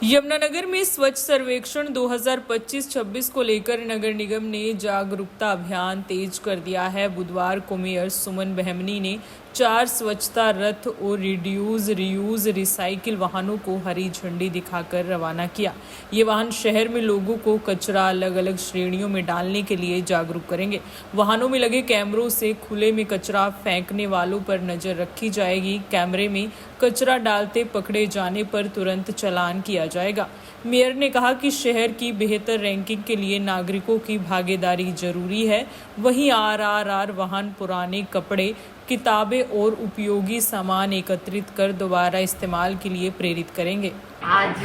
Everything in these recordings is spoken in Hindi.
यमुनानगर में स्वच्छ सर्वेक्षण 2025-26 को लेकर नगर निगम ने जागरूकता अभियान तेज कर दिया है। बुधवार को मेयर सुमन बहमनी ने 4 स्वच्छता रथ और रिड्यूस रीयूज रिसाइकिल वाहनों को हरी झंडी दिखाकर रवाना किया। ये वाहन शहर में लोगों को कचरा अलग अलग श्रेणियों में डालने के लिए जागरूक करेंगे। वाहनों में लगे कैमरों से खुले में कचरा फेंकने वालों पर नजर रखी जाएगी। कैमरे में कचरा डालते पकड़े जाने पर तुरंत चालान किया जाएगा। मेयर ने कहा कि शहर की बेहतर रैंकिंग के लिए नागरिकों की भागीदारी जरूरी है। वहीं आरआरआर वाहन पुराने कपड़े, किताबें और उपयोगी सामान एकत्रित कर दोबारा इस्तेमाल के लिए प्रेरित करेंगे। आज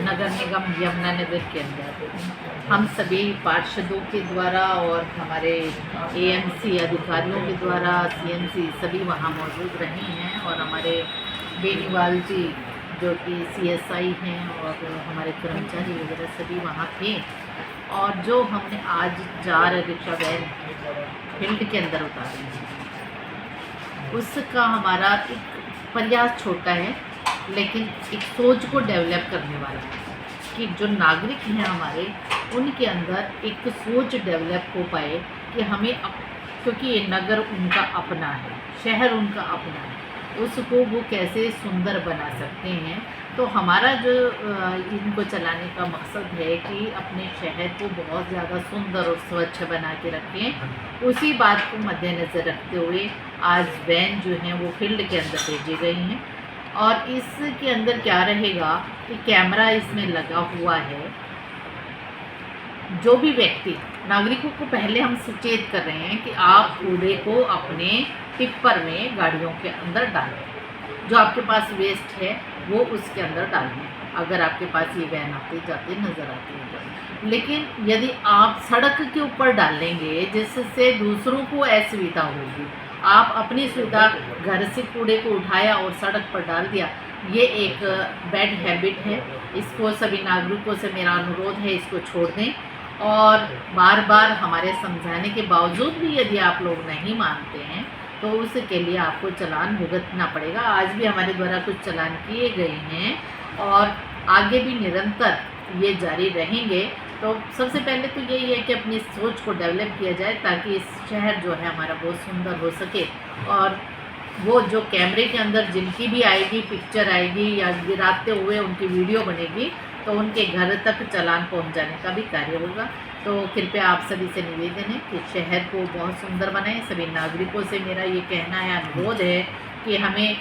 नगर निगम यमुनानगर के अंदर हम सभी पार्षदों के द्वारा और हमारे एएमसी अधिकारियों के द्वारा सीएमसी सभी वहाँ मौजूद रहे हैं और हमारे बेनीवाल जी जो कि सीएसआई हैं और हमारे कर्मचारी वगैरह सभी वहाँ थे। और जो हमने आज 4 रिक्शा वैन फील्ड के अंदर उतारे हैं उसका हमारा एक प्रयास छोटा है लेकिन एक सोच को डेवलप करने वाला है कि जो नागरिक हैं हमारे उनके अंदर एक सोच डेवलप हो पाए कि हमें क्योंकि ये नगर उनका अपना है, शहर उनका अपना है, उसको वो कैसे सुंदर बना सकते हैं। तो हमारा जो इनको चलाने का मकसद है कि अपने शहर को बहुत ज़्यादा सुंदर और स्वच्छ बना के रखें। उसी बात को मद्देनज़र रखते हुए आज वैन जो हैं वो फील्ड के अंदर भेजी गई हैं और इसके अंदर क्या रहेगा कि कैमरा इसमें लगा हुआ है। जो भी व्यक्ति नागरिकों को पहले हम सचेत कर रहे हैं कि आप कूड़े को अपने टिप्पर में गाड़ियों के अंदर डालें, जो आपके पास वेस्ट है वो उसके अंदर डालें। अगर आपके पास ये वैन आते जाते नज़र आती है, लेकिन यदि आप सड़क के ऊपर डालेंगे जिससे दूसरों को असुविधा होगी, आप अपनी सुविधा घर से कूड़े को उठाया और सड़क पर डाल दिया, ये एक बैड हैबिट है। इसको सभी नागरिकों से मेरा अनुरोध है, इसको छोड़ दें। और बार बार हमारे समझाने के बावजूद भी यदि आप लोग नहीं मानते हैं तो उसके लिए आपको चालान भुगतना पड़ेगा। आज भी हमारे द्वारा कुछ चालान किए गए हैं और आगे भी निरंतर ये जारी रहेंगे। तो सबसे पहले तो यही है कि अपनी सोच को डेवलप किया जाए ताकि इस शहर जो है हमारा बहुत सुंदर हो सके। और वो जो कैमरे के अंदर जिनकी भी आएगी पिक्चर आएगी या गिराते हुए उनकी वीडियो बनेगी तो उनके घर तक चालान पहुंचाने का भी कार्य होगा। तो कृपया आप सभी से निवेदन है कि शहर को बहुत सुंदर बनाएं। सभी नागरिकों से मेरा ये कहना है, अनुरोध है कि हमें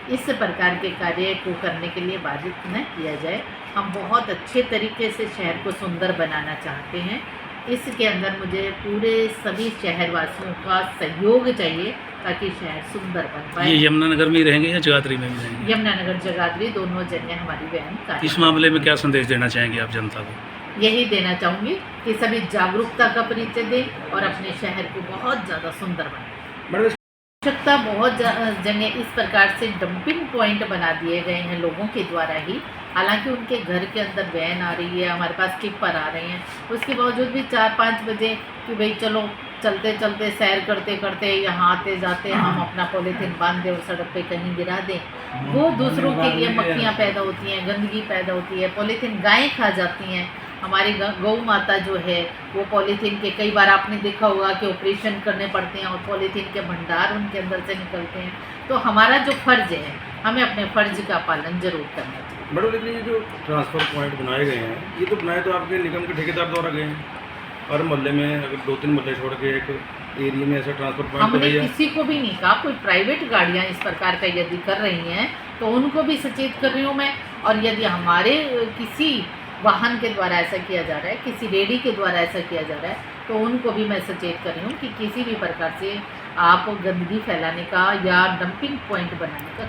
इस प्रकार के कार्य को करने के लिए बाधित न किया जाए। हम बहुत अच्छे तरीके से शहर को सुंदर बनाना चाहते हैं। इसके अंदर मुझे पूरे सभी शहरवासियों का सहयोग चाहिए ताकि शहर सुंदर बन पाए। ये यमुनानगर में ही रहेंगे या जगाधरी में भी रहेंगे? यमुनानगर जगाधरी दोनों जगह हमारी वैन। इस मामले में क्या संदेश देना चाहेंगे आप जनता को? यही देना चाहूँगी कि सभी जागरूकता का परिचय दें और अपने शहर को बहुत ज़्यादा सुंदर बनाएं। आवश्यकता बहुत जगह इस प्रकार से डंपिंग पॉइंट बना दिए गए हैं लोगों के द्वारा ही। हालांकि उनके घर के अंदर वैन आ रही है, हमारे पास टिप्पर आ रहे हैं, उसके बावजूद भी 4-5 बजे कि भाई चलो चलते चलते सैर करते करते यहाँ आते जाते हम अपना पॉलीथीन बांध दें और सड़क पे कहीं गिरा दें, वो दूसरों के लिए मक्खियाँ पैदा होती हैं, गंदगी पैदा होती है, पॉलीथीन गायें खा जाती हैं। हमारी गौ माता जो है वो पॉलीथीन के कई बार आपने देखा होगा कि ऑपरेशन करने पड़ते हैं और पॉलीथीन के भंडार उनके अंदर से निकलते हैं। तो हमारा जो फ़र्ज़ है हमें अपने फ़र्ज़ का पालन जरूर करना चाहिए। मैडम लेकिन ये जो ट्रांसफ़र पॉइंट बनाए गए हैं ये तो बनाए तो आपके निगम के ठेकेदार द्वारा गए हैं। और मोहल्ले में अगर 2-3 मोहल्ले छोड़ के एक एरिया में ऐसा ट्रांसफ़र पॉइंट हमने किसी को भी नहीं कहा। कोई प्राइवेट गाड़ियाँ इस प्रकार का यदि कर रही हैं तो उनको भी सचेत कर रही हूँ मैं। और यदि हमारे किसी वाहन के द्वारा ऐसा किया जा रहा है, किसी रेडी के द्वारा ऐसा किया जा रहा है तो उनको भी मैं सचेत कर रही हूँ कि किसी भी प्रकार से आप गंदगी फैलाने का या डंपिंग पॉइंट बनाने का